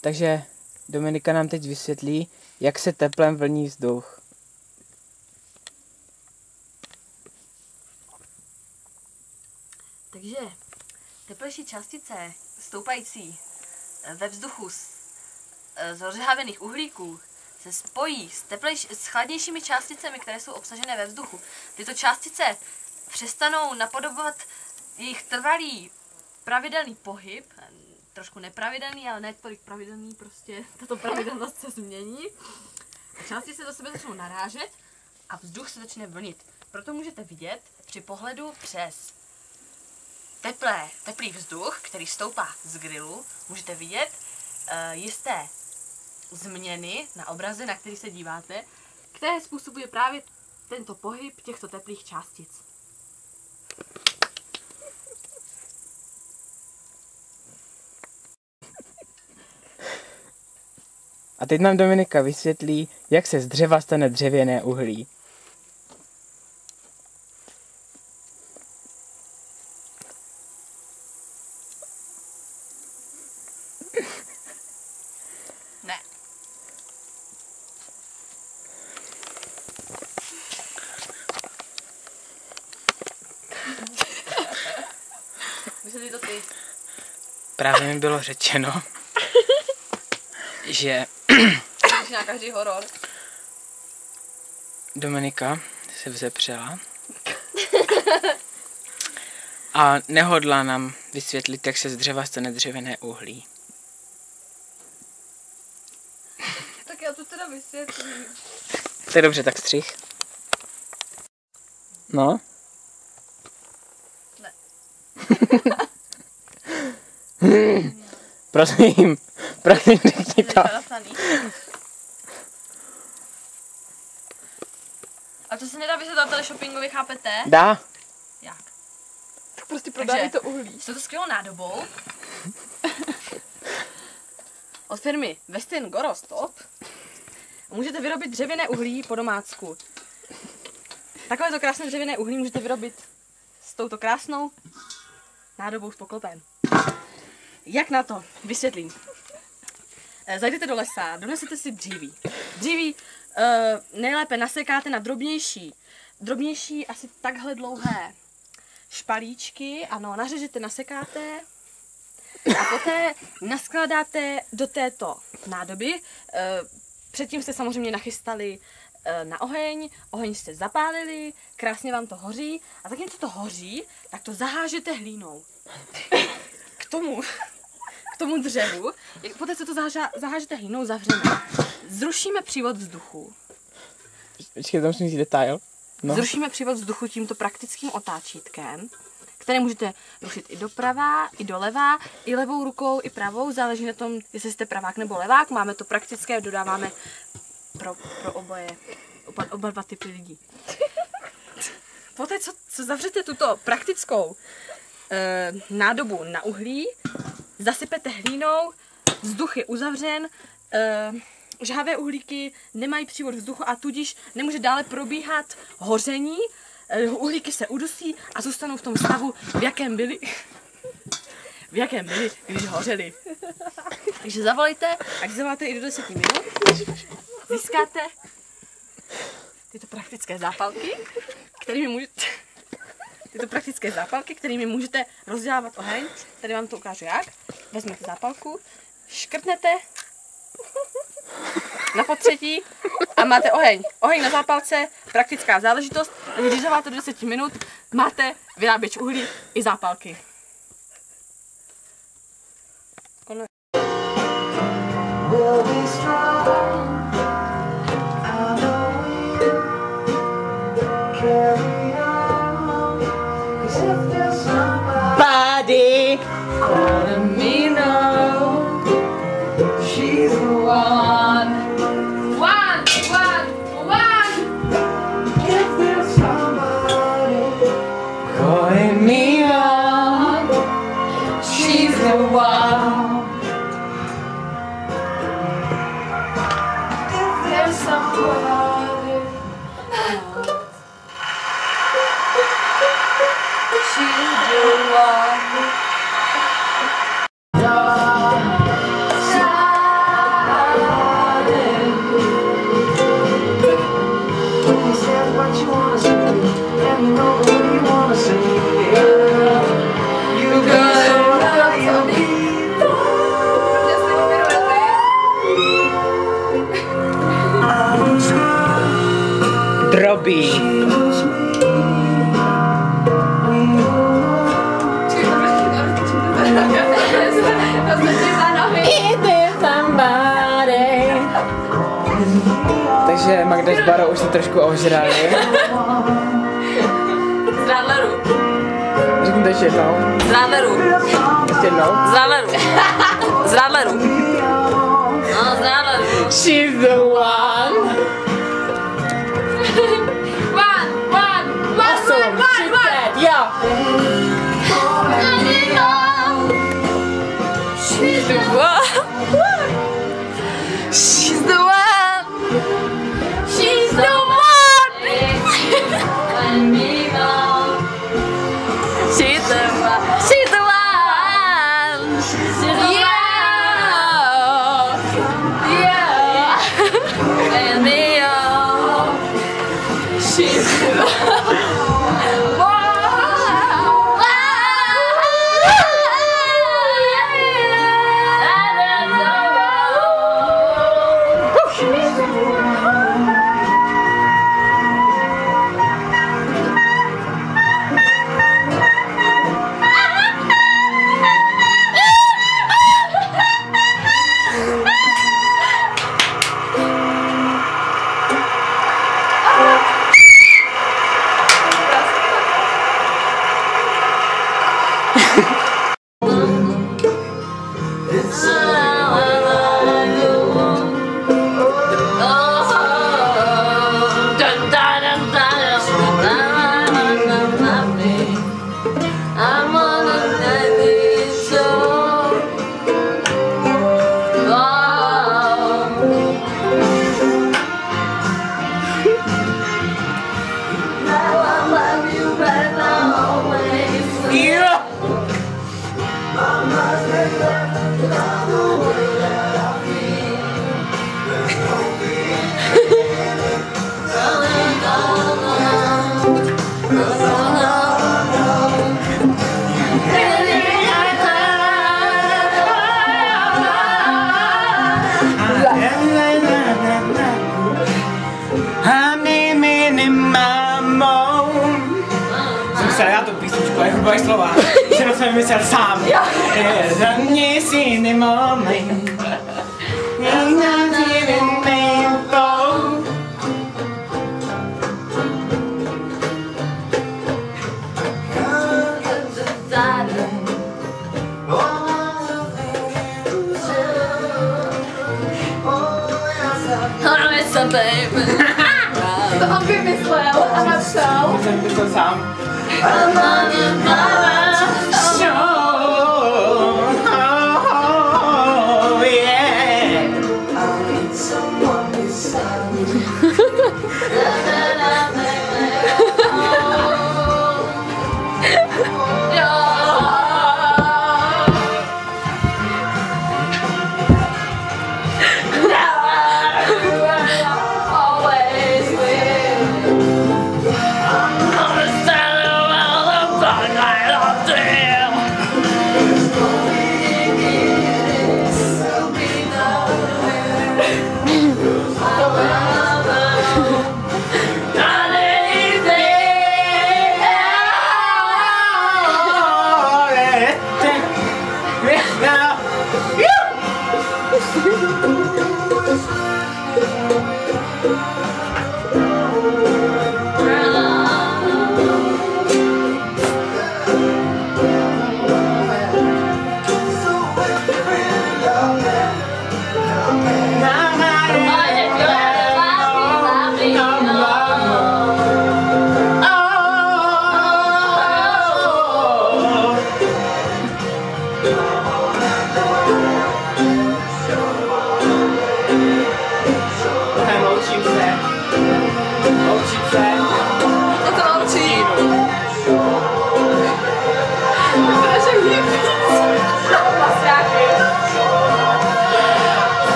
Takže Dominika nám teď vysvětlí, jak se teplem vlní vzduch. Takže teplejší částice stoupající ve vzduchu z rozžhávěných uhlíků se spojí s chladnějšími částicemi, které jsou obsažené ve vzduchu. Tyto částice přestanou napodobovat jejich trvalý pravidelný pohyb, trošku nepravidelný, ale ne tolik pravidelný, prostě tato pravidelnost se změní. Částice do sebe začnou narážet a vzduch se začne vlnit. Proto můžete vidět při pohledu přes teplý vzduch, který stoupá z grilu, můžete vidět jisté změny na obraze, na který se díváte, které způsobuje právě tento pohyb těchto teplých částic. A teď nám Dominika vysvětlí, jak se z dřeva stane dřevěné uhlí. Ne. Vysvětlí to ty. Právě mi bylo řečeno, že Na každý horor. Dominika se vzepřela a nehodlá nám vysvětlit, jak se z dřeva stane dřevěné uhlí. Tak já to teda vysvětlím. To je dobře, tak střih. No. Ne. Prosím, řekni to. A to se nedá vysvětlit teleshoppingově, chápete? Dá. Jak? Tak prostě prodávají to uhlí. S touto skvělou nádobou od firmy Westin Gorostop můžete vyrobit dřevěné uhlí po domácku. Takovéto krásné dřevěné uhlí můžete vyrobit s touto krásnou nádobou s poklopem. Jak na to? Vysvětlím. Zajdete do lesa, donesete si dříví. Dříví nejlépe nasekáte na drobnější asi takhle dlouhé špalíčky, ano, nařežete, nasekáte a poté naskládáte do této nádoby. Předtím jste samozřejmě nachystali na oheň jste zapálili, krásně vám to hoří a zatímco to hoří, tak to zahážete hlínou. K tomu dřevu, poté co to zahážete hlínou, zavřeme. Zrušíme přívod vzduchu. Počkej, tam musím říct detail. No. Zrušíme přívod vzduchu tímto praktickým otáčítkem, které můžete rušit i doprava, i doleva, i levou rukou, i pravou. Záleží na tom, jestli jste pravák nebo levák. Máme to praktické, dodáváme pro oboje, oba dva typy lidí. Poté, co zavřete tuto praktickou nádobu na uhlí, zasypete hlínou, vzduch je uzavřen, žhavé uhlíky nemají přívod vzduchu a tudíž nemůže dále probíhat hoření, uhlíky se udusí a zůstanou v tom stavu, v jakém byli, když hořeli. Takže zavolejte, až zavoláte i do 10 minut, získáte tyto praktické zápalky, kterými můžete rozdělávat oheň. Tady vám to ukážu jak. Vezmete zápalku, škrtnete na potřetí a máte oheň. Oheň na zápalce, praktická záležitost. Když zavoláte do 10 minut, máte vyráběč uhlí i zápalky. Buddy! Let me know she's the one. Calling me on. že Magda s Barou už se trošku ožrali. Z Radleru. Řekni to ještě jednou. Z Radleru. Ještě jednou. Z Radleru. Z Radleru. No, z Radleru. She's the one. Awesome. Yeah. She's the one. She's the one. She's the one. She's the one. She's the one. Yeah. And me, she's the one. Já tu písničku, jako boj slova, kterou jsem vymyslel sám. Za mě si nemáme. To on vymyslel a napsal. To jsem vymyslel sám.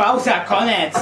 pauza, konec.